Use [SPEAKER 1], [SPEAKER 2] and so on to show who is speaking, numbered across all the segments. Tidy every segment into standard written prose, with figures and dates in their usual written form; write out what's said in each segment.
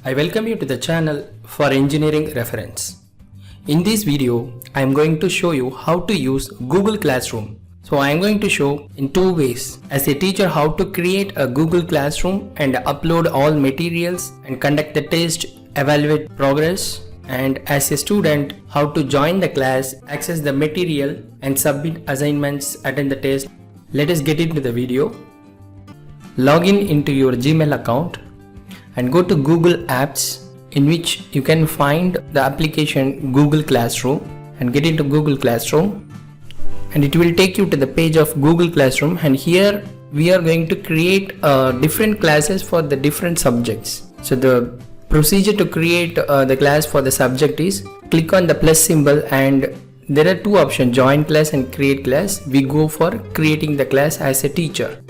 [SPEAKER 1] I welcome you to the channel for engineering reference. In this video, I am going to show you how to use Google Classroom. So I am going to show in two ways. As a teacher, how to create a Google Classroom and upload all materials and conduct the test, evaluate progress. And as a student, how to join the class, access the material and submit assignments, attend the test. Let us get into the video. Log into your Gmail account and go to Google Apps, in which you can find the application Google Classroom, and get into Google Classroom, and it will take you to the page of Google Classroom. And here we are going to create different classes for the different subjects. So the procedure to create the class for the subject is click on the plus symbol, and there are two options, join class and create class. We go for creating the class as a teacher.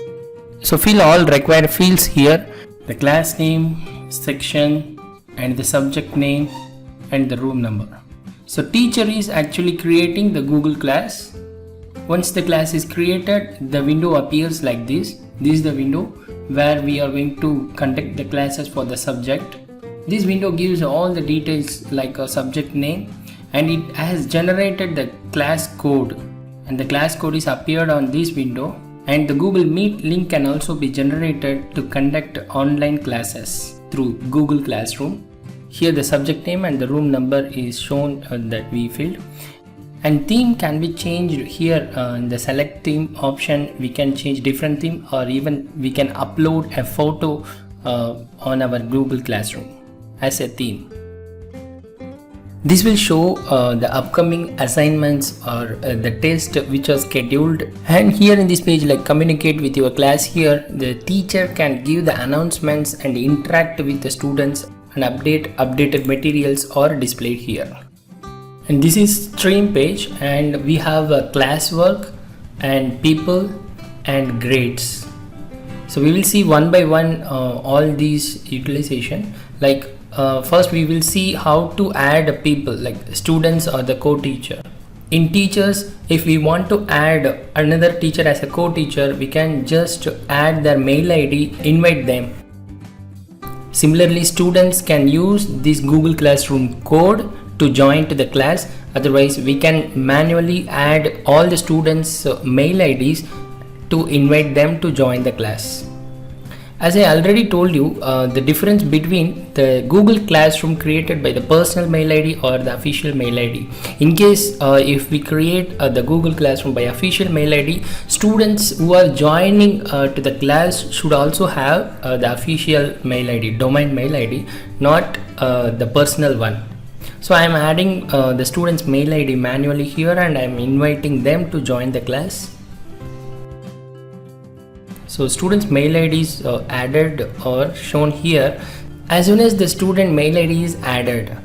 [SPEAKER 1] So fill all required fields here: the class name, section, and the subject name and the room number. So teacher is actually creating the Google class. Once the class is created, the window appears like this. This is the window where we are going to conduct the classes for the subject. This window gives all the details like a subject name, and it has generated the class code, and the class code is appeared on this window. And the Google Meet link can also be generated to conduct online classes through Google Classroom. Here the subject name and the room number is shown that we filled. And theme can be changed here in the select theme option. We can change different theme, or even we can upload a photo on our Google Classroom as a theme. This will show the upcoming assignments or the test which are scheduled. And here in this page, like communicate with your class, here the teacher can give the announcements and interact with the students and updated materials are displayed here. And this is stream page, and we have classwork and people and grades. So we will see one by one all these utilization. Like first we will see how to add people like students or the co-teacher. In teachers, if we want to add another teacher as a co-teacher, we can just add their mail ID, invite them. Similarly, students can use this Google Classroom code to join to the class. Otherwise, we can manually add all the students' mail IDs to invite them to join the class. As I already told you, the difference between the Google Classroom created by the personal mail ID or the official mail ID. In case if we create the Google Classroom by official mail ID, students who are joining to the class should also have the official mail ID, domain mail ID, not the personal one. So I am adding the students' mail ID manually here, and I am inviting them to join the class. So students' mail ID is added or shown here. As soon as the student mail ID is added,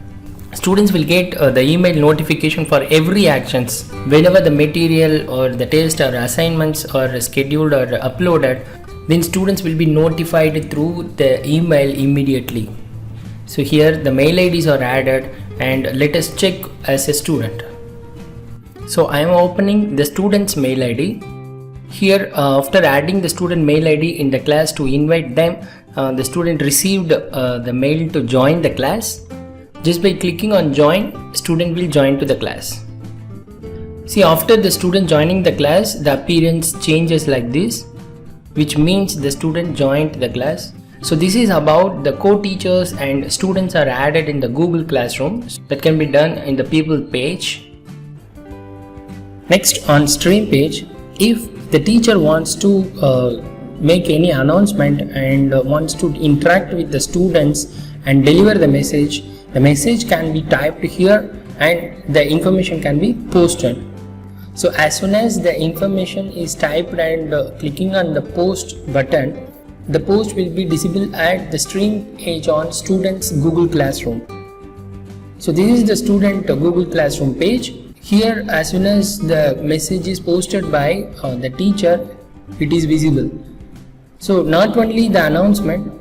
[SPEAKER 1] students will get the email notification for every actions. Whenever the material or the test or assignments are scheduled or uploaded, then students will be notified through the email immediately. So here the mail IDs are added, and let us check as a student. So I am opening the student's mail ID. Here after adding the student mail ID in the class to invite them, the student received the mail to join the class. Just by clicking on join, student will join to the class. See, after the student joining the class, the appearance changes like this, which means the student joined the class. So this is about the co-teachers and students are added in the Google Classroom. That can be done in the people page. Next, on stream page, if the teacher wants to make any announcement and wants to interact with the students and deliver the message can be typed here and the information can be posted. So as soon as the information is typed and clicking on the post button, the post will be visible at the stream page on students Google Classroom. So this is the student Google Classroom page. Here, as soon as the message is posted by the teacher, it is visible. So not only the announcement,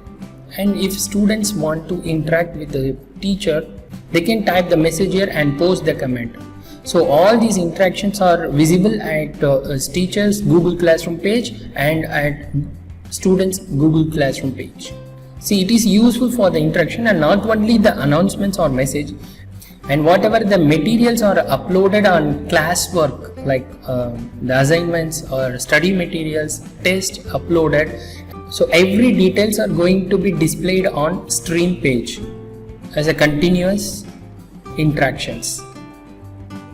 [SPEAKER 1] and if students want to interact with the teacher, they can type the message here and post the comment. So all these interactions are visible at teachers Google Classroom page and at students Google Classroom page. See, it is useful for the interaction and not only the announcements or message, and whatever the materials are uploaded on classwork, like the assignments or study materials, test uploaded. So every details are going to be displayed on stream page as a continuous interactions.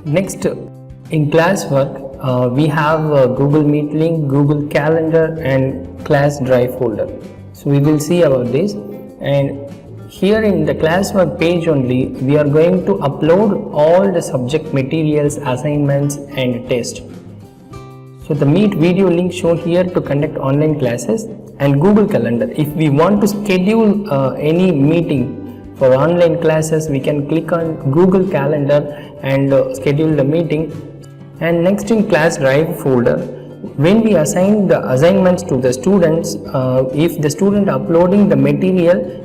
[SPEAKER 1] Next, in classwork, we have Google Meet link, Google Calendar and class drive folder. So we will see about this, and here in the classwork page only we are going to upload all the subject materials, assignments and test. So the Meet video link shown here to conduct online classes, and Google Calendar. If we want to schedule any meeting for online classes, we can click on Google Calendar and schedule the meeting. And next, in class drive folder, when we assign the assignments to the students, if the student uploading the material,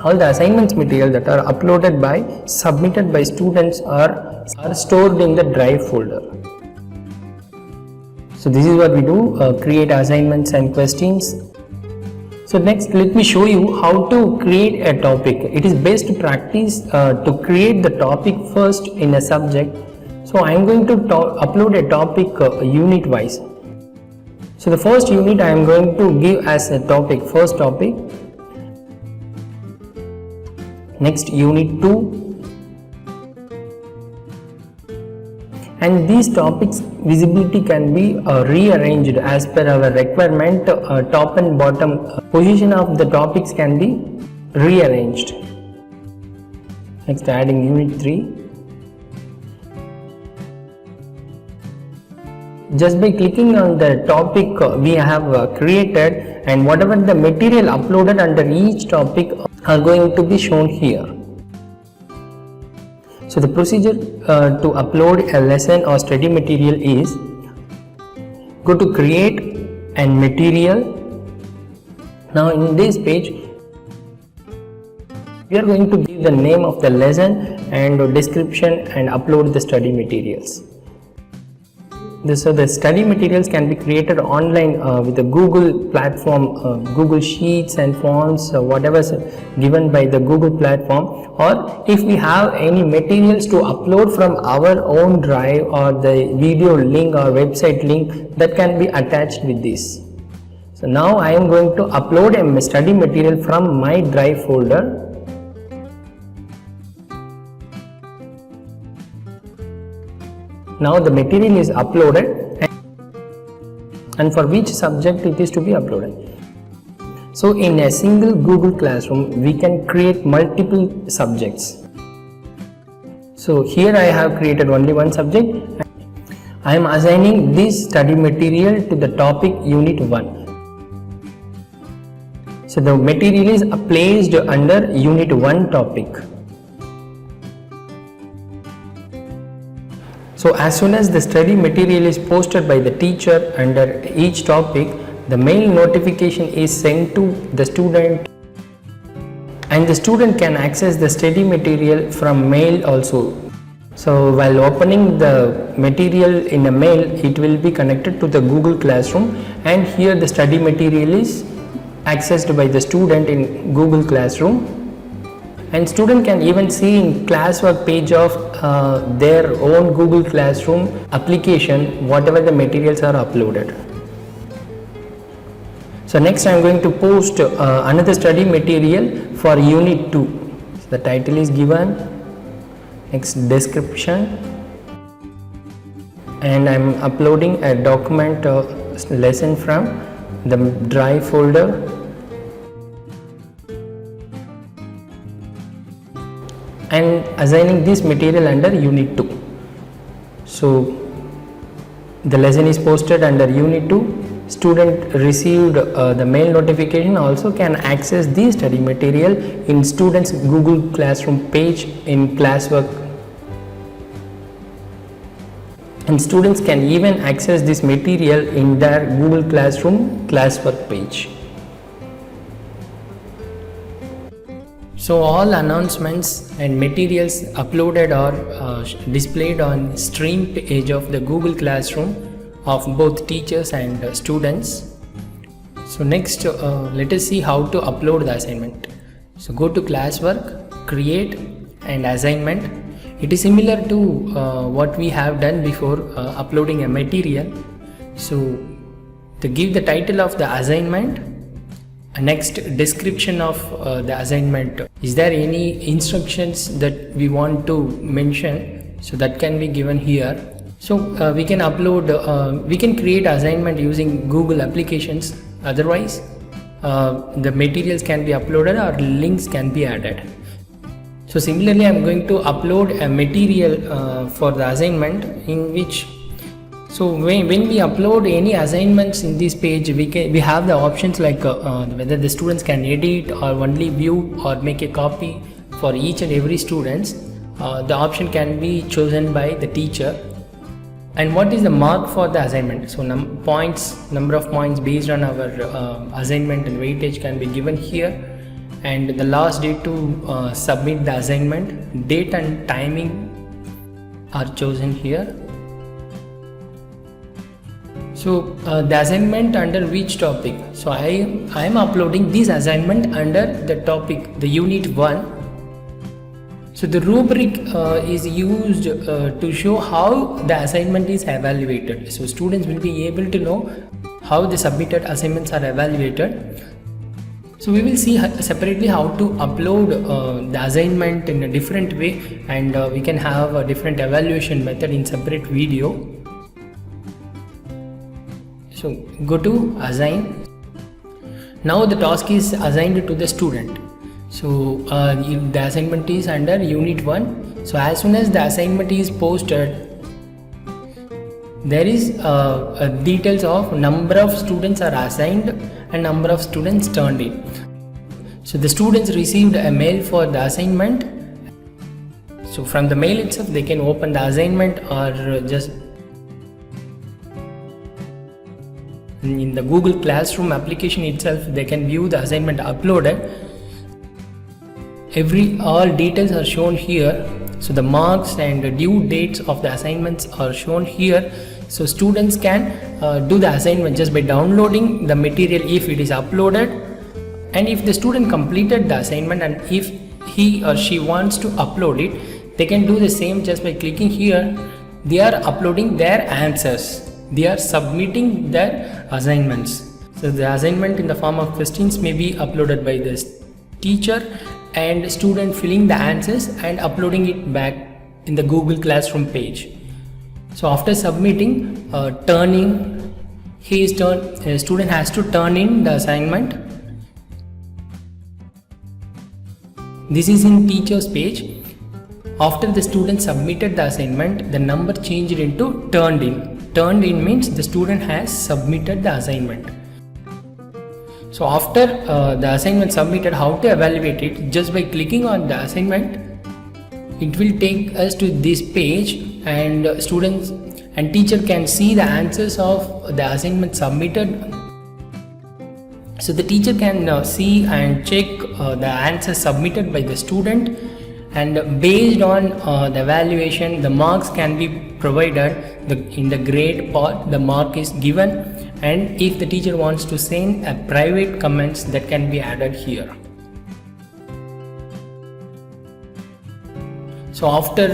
[SPEAKER 1] all the assignments material that are uploaded by, submitted by students are stored in the drive folder. So this is what we do, create assignments and questions. So next, let me show you how to create a topic. It is best practice to create the topic first in a subject. So I am going to upload a topic unit wise. So the first unit I am going to give as a topic, first topic. Next, unit 2. And these topics visibility can be rearranged as per our requirement. Top and bottom position of the topics can be rearranged. Next, adding unit 3. Just by clicking on the topic we have created, and whatever the material uploaded under each topic are going to be shown here. So the procedure to upload a lesson or study material is, go to create and material. Now in this page we are going to give the name of the lesson and description and upload the study materials. So the study materials can be created online with the Google platform, Google Sheets and Forms, whatever is given by the Google platform. Or if we have any materials to upload from our own drive or the video link or website link, that can be attached with this. So now I am going to upload a study material from my drive folder. Now the material is uploaded, and for which subject it is to be uploaded. So in a single Google Classroom we can create multiple subjects. So here I have created only one subject. I am assigning this study material to the topic unit 1. So the material is placed under unit 1 topic. So as soon as the study material is posted by the teacher under each topic, the mail notification is sent to the student, and the student can access the study material from mail also. So while opening the material in a mail, it will be connected to the Google Classroom, and here the study material is accessed by the student in Google Classroom. And student can even see in classwork page of their own Google Classroom application whatever the materials are uploaded. So next I am going to post another study material for unit 2. So the title is given, next description, and I am uploading a document lesson from the drive folder. And assigning this material under unit 2. So the lesson is posted under unit 2. Student received the mail notification, also can access the study material in students Google Classroom page in classwork, and students can even access this material in their Google Classroom classwork page. So all announcements and materials uploaded or displayed on stream page of the Google Classroom of both teachers and students. So next let us see how to upload the assignment. So go to classwork, create and assignment. It is similar to what we have done before uploading a material. So to give the title of the assignment, next description of the assignment. Is there any instructions that we want to mention? So that can be given here. So we can upload, we can create assignment using Google applications. Otherwise the materials can be uploaded or links can be added. So similarly I am going to upload a material for the assignment, in which when we upload any assignments in this page, we have the options like whether the students can edit or only view or make a copy for each and every students. The option can be chosen by the teacher. And what is the mark for the assignment? So number of points based on our assignment and weightage can be given here, and the last date to submit the assignment, date and timing are chosen here. So the assignment under which topic? So I am uploading this assignment under the topic, the unit 1. So the rubric is used to show how the assignment is evaluated. So students will be able to know how the submitted assignments are evaluated. So we will see separately how to upload the assignment in a different way, and we can have a different evaluation method in separate video. So go to assign. Now the task is assigned to the student. So the assignment is under unit 1. So as soon as the assignment is posted, there is details of number of students are assigned and number of students turned in. So the students received a mail for the assignment. So from the mail itself they can open the assignment, or just in the Google Classroom application itself they can view the assignment uploaded. All details are shown here. So the marks and due dates of the assignments are shown here. So students can do the assignment just by downloading the material if it is uploaded, and if the student completed the assignment and if he or she wants to upload it, they can do the same just by clicking here. They are uploading their answers, they are submitting their assignments. So the assignment in the form of questions may be uploaded by the teacher, and student filling the answers and uploading it back in the Google Classroom page. So after submitting, student has to turn in the assignment. This is in teacher's page. After the student submitted the assignment, the number changed into turned in. Turned in means the student has submitted the assignment. So after the assignment submitted, how to evaluate it? Just by clicking on the assignment, it will take us to this page, and students and teacher can see the answers of the assignment submitted. So the teacher can see and check the answers submitted by the student, and based on the evaluation, the marks can be provided. In the grade part, the mark is given, and if the teacher wants to send a private comments, that can be added here. So after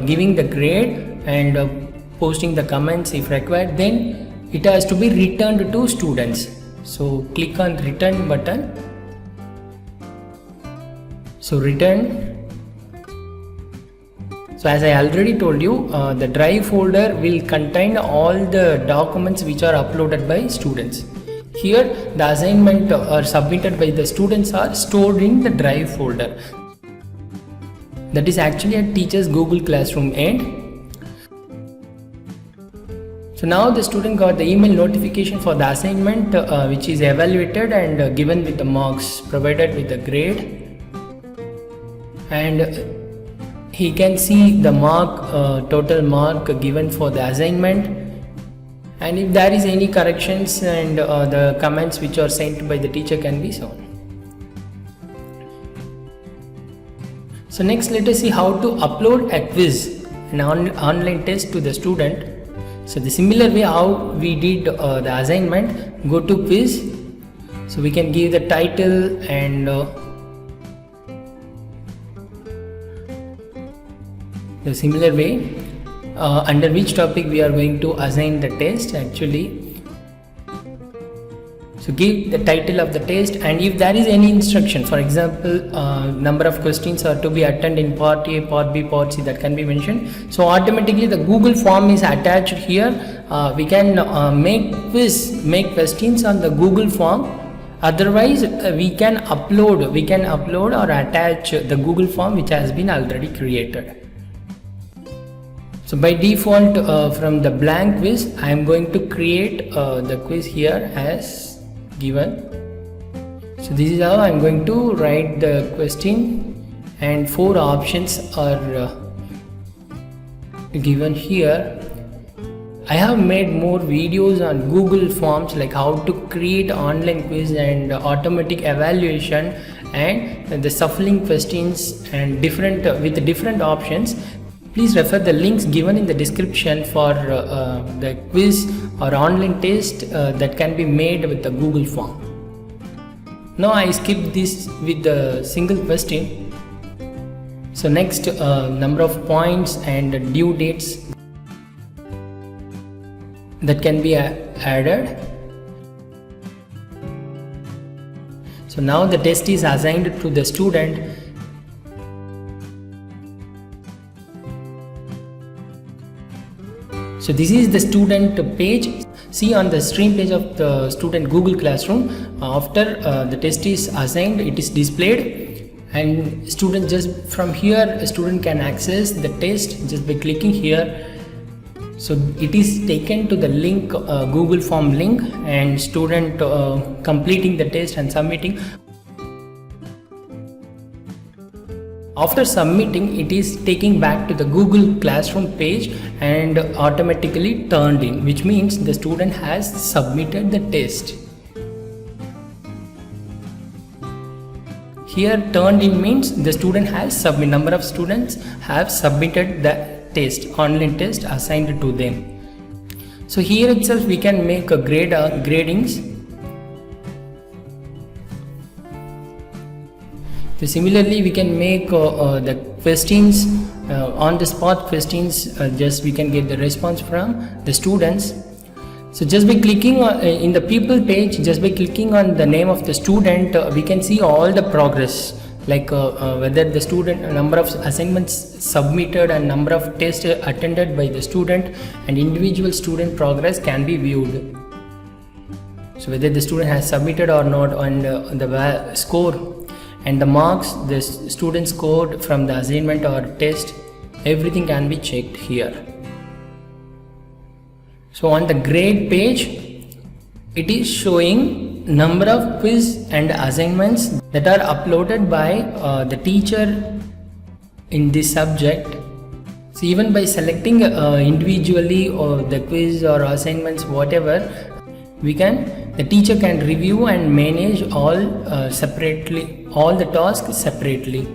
[SPEAKER 1] giving the grade and posting the comments if required, then it has to be returned to students. So click on return button. So return. So as I already told you, the drive folder will contain all the documents which are uploaded by students. Here the assignment are submitted by the students are stored in the drive folder. That is actually a teacher's Google Classroom end. So now the student got the email notification for the assignment which is evaluated and given with the marks, provided with the grade, and he can see the mark, total mark given for the assignment, and if there is any corrections and the comments which are sent by the teacher can be shown. So next let us see how to upload a quiz, an online test to the student. So the similar way how we did the assignment, go to quiz, So we can give the title and the similar way under which topic we are going to assign the test actually. So give the title of the test, and if there is any instruction, for example number of questions are to be attended in part A, part B, part C, that can be mentioned. So automatically the Google form is attached here. We can make questions on the Google form. Otherwise we can upload or attach the Google form which has been already created. So by default from the blank quiz I am going to create the quiz here as given. So this is how I am going to write the question, and 4 options are given here. I have made more videos on Google Forms, like how to create online quiz and automatic evaluation and the shuffling questions and with different options. Please refer the links given in the description for the quiz or online test that can be made with the Google form. Now I skip this with the single question. So next, number of points and due dates that can be added. So now the test is assigned to the student. So this is the student page. See on the stream page of the student Google Classroom, after the test is assigned, it is displayed, and student just from here a student can access the test just by clicking here. So it is taken to the link, Google form link, and student completing the test and submitting. After submitting, it is taking back to the Google Classroom page and automatically turned in, which means the student has submitted the test. Here turned in means the student has submitted, number of students have submitted the test, online test assigned to them. So here itself we can make a gradings. So similarly we can make the questions on the spot questions, just we can get the response from the students. So just by clicking in the people page, just by clicking on the name of the student, we can see all the progress, like whether the student, number of assignments submitted and number of tests attended by the student, and individual student progress can be viewed. So whether the student has submitted or not, and the score and the marks the student scored from the assignment or test, everything can be checked here. So on the grade page, it is showing number of quiz and assignments that are uploaded by the teacher in this subject. So even by selecting individually or the quiz or assignments, whatever, the teacher can review and manage all separately, all the tasks separately.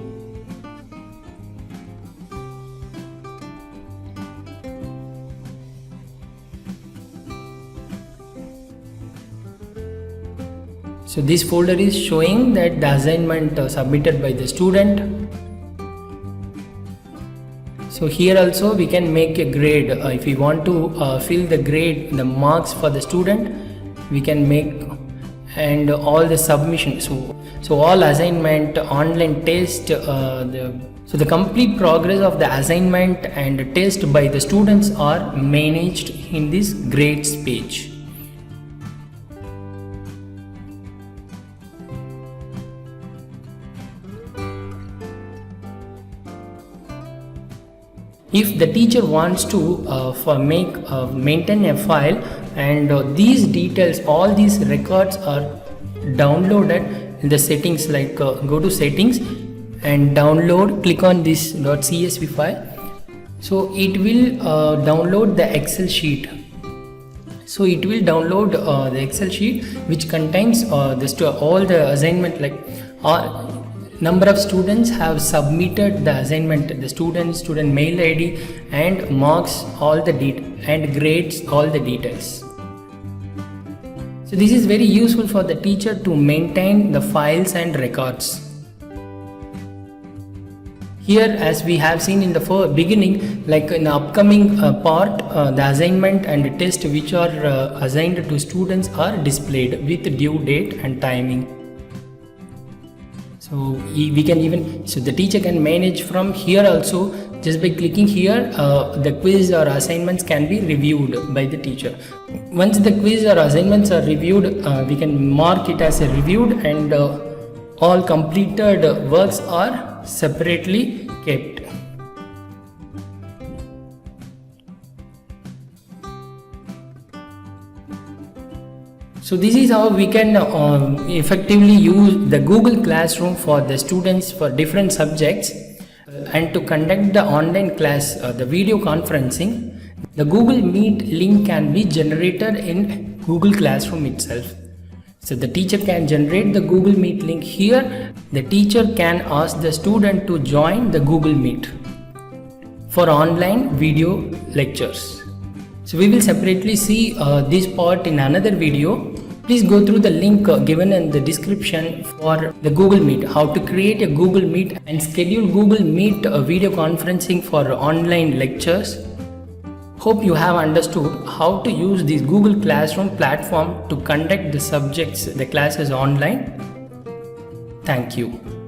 [SPEAKER 1] So this folder is showing that the assignment submitted by the student. So here also we can make a grade. If we want to fill the grade, the marks for the student, we can make, and all the submissions. So all assignment, online test, so the complete progress of the assignment and test by the students are managed in this grades page. If the teacher wants to maintain a file, and these details, all these records are downloaded in the settings, like go to settings and download, click on this .csv file. So it will download the Excel sheet. So it will download the Excel sheet which contains all the assignment, like number of students have submitted the assignment, the student mail ID, and marks, all the and grades, all the details. So this is very useful for the teacher to maintain the files and records. Here, as we have seen in the beginning, like in the upcoming part, the assignment and test which are assigned to students are displayed with due date and timing. So we can even, so the teacher can manage from here also. Just by clicking here, the quiz or assignments can be reviewed by the teacher. Once the quiz or assignments are reviewed, we can mark it as a reviewed, and all completed works are separately kept. So this is how we can effectively use the Google Classroom for the students for different subjects. And to conduct the online class, the video conferencing, the Google Meet link can be generated in Google Classroom itself. So the teacher can generate the Google Meet link here. The teacher can ask the student to join the Google Meet for online video lectures. So we will separately see this part in another video. Please go through the link given in the description for the Google Meet, how to create a Google Meet and schedule Google Meet video conferencing for online lectures. Hope you have understood how to use this Google Classroom platform to conduct the subjects, the classes online. Thank you.